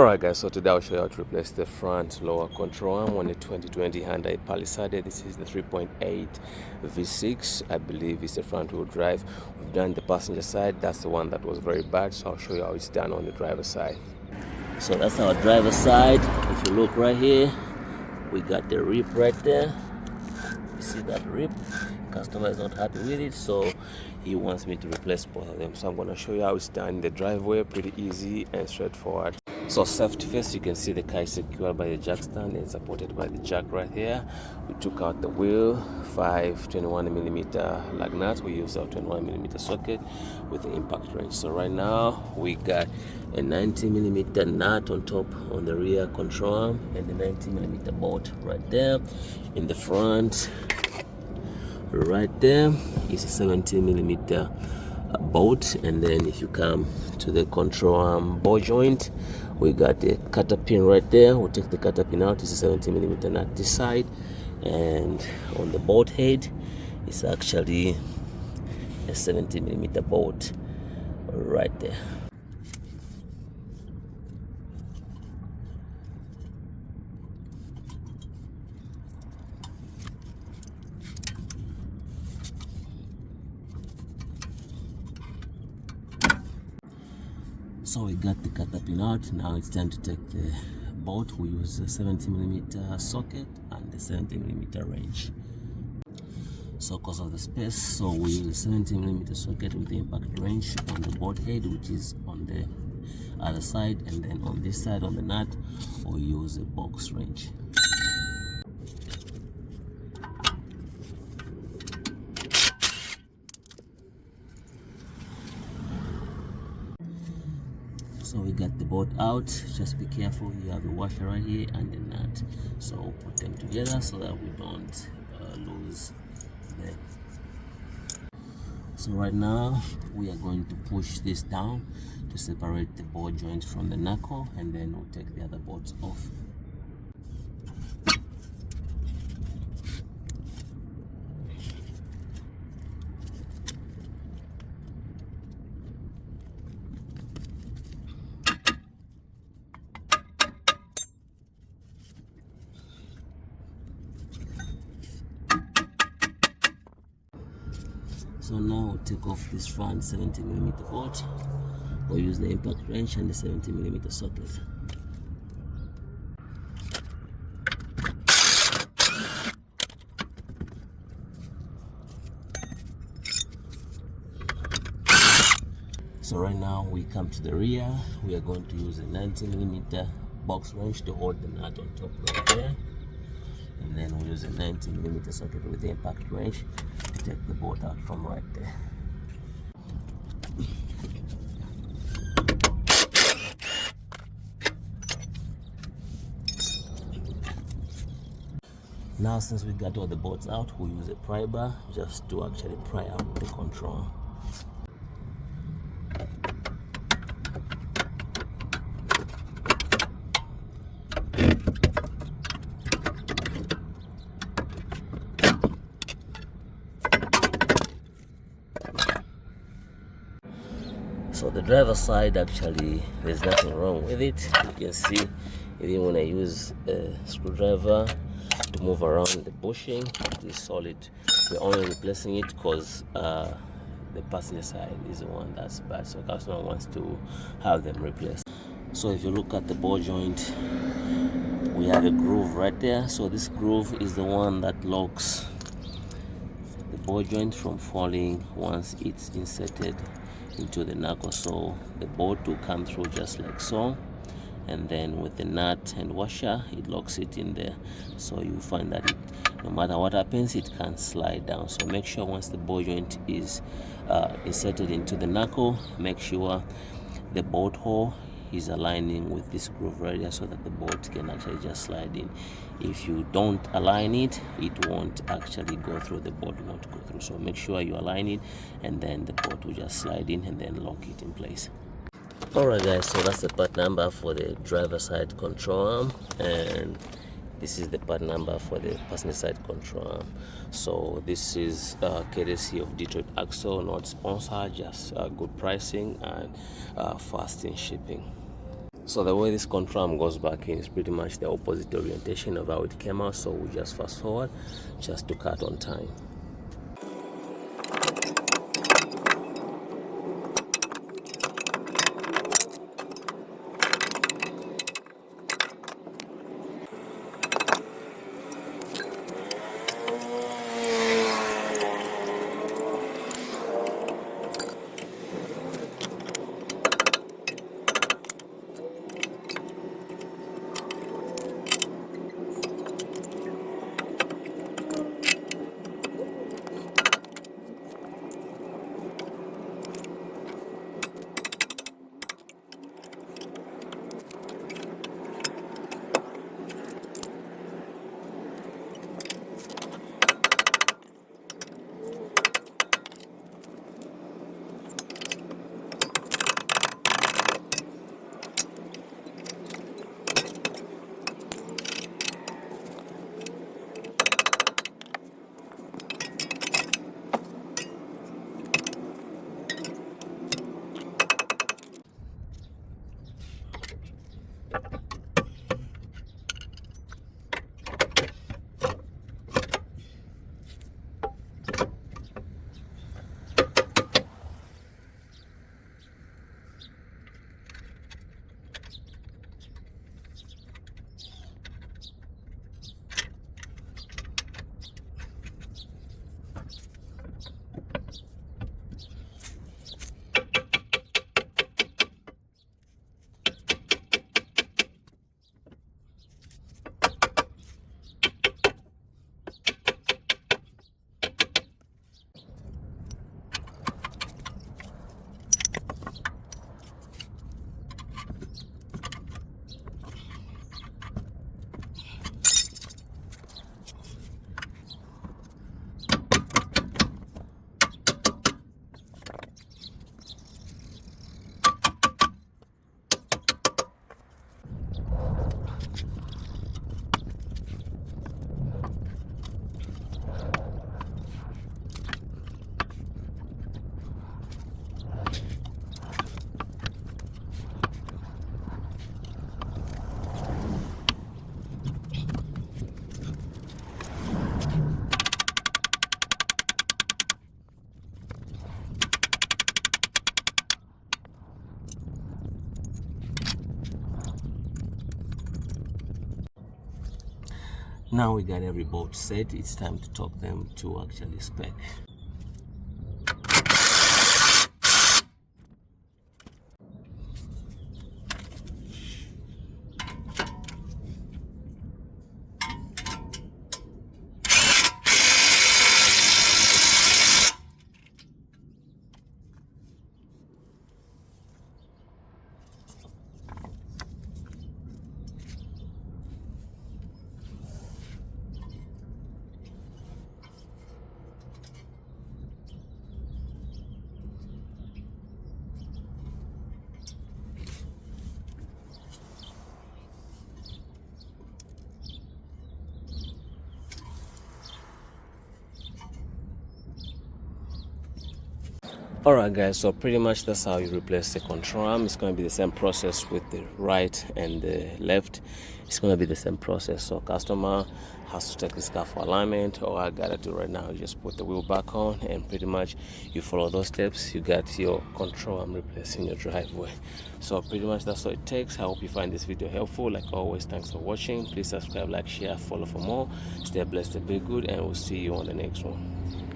Alright guys, so today I'll show you how to replace the front lower control arm on the 2020 Hyundai Palisade. This is the 3.8 V6. I believe it's the front wheel drive. We've done the passenger side. That's the one that was very bad, so I'll show you how it's done on the driver's side. So that's our driver's side. If you look right here, we got the rip right there. You see that rip? Customer is not happy with it, so he wants me to replace both of them. So I'm going to show you how it's done in the driveway. Pretty easy and straightforward. So safety first, you can see the car is secured by the jack stand and supported by the jack right here. We took out the wheel, 5 21mm lug nut. We used our 21mm socket with the impact wrench. So right now we got a 90mm nut on top on the rear control arm and the 90mm bolt right there. In the front right there is a 17mm bolt, and then if you come to the control arm ball joint, we got the cutter pin right there. We'll take the cutter pin out. It's a 17mm nut this side, and on the bolt head it's actually a 17mm bolt right there. So we got the cutter pin out. Now it's time to take the bolt. We use a 70mm socket and the 70mm wrench. So because of the space, so we use a 70mm socket with the impact wrench on the bolt head, which is on the other side, and then on this side on the nut we use a box wrench. So we got the bolt out. Just be careful, you have a washer right here and the nut, so put them together so that we don't lose them. So right now we are going to push this down to separate the ball joint from the knuckle, and then we'll take the other bolts off. So now we'll take off this front 70mm bolt. We'll use the impact wrench and the 70mm socket. So right now we come to the rear. We are going to use a 90mm box wrench to hold the nut on top right there. And then we'll use a 90mm socket with the impact wrench to take the bolt out from right there. Now since we got all the bolts out, we'll use a pry bar just to actually pry out the control. So the driver's side, actually there's nothing wrong with it. You can see even when I use a screwdriver to move around the bushing, it is solid. We're only replacing it because the passenger side is the one that's bad, so customer wants to have them replaced. So if you look at the ball joint, we have a groove right there. So this groove is the one that locks the ball joint from falling once it's inserted into the knuckle. So the bolt will come through just like so, and then with the nut and washer it locks it in there, so you find that no matter what happens it can slide down. So make sure once the ball joint is inserted into the knuckle, make sure the bolt hole is aligning with this groove right here so that the bolt can actually just slide in. If you don't align it, it won't actually go through. The bolt won't go through. So make sure you align it, and then the bolt will just slide in and then lock it in place. Alright guys, so that's the part number for the driver side control arm, and this is the part number for the passenger side control arm. So this is courtesy of Detroit Axle, not sponsor, just good pricing and fast in shipping. So the way this control arm goes back in is pretty much the opposite orientation of how it came out, so we just fast forward just to cut on time. Now we got every bolt set, it's time to talk them to actually spec. Alright guys, so pretty much that's how you replace the control arm. It's going to be the same process with the right and the left. It's going to be the same process. So customer has to take this car for alignment. All I gotta do right now is just put the wheel back on, and pretty much you follow those steps, you got your control arm replaced in your driveway. So pretty much that's what it takes. I hope you find this video helpful. Like always, thanks for watching. Please subscribe, like, share, follow for more. Stay blessed and be good, and we'll see you on the next one.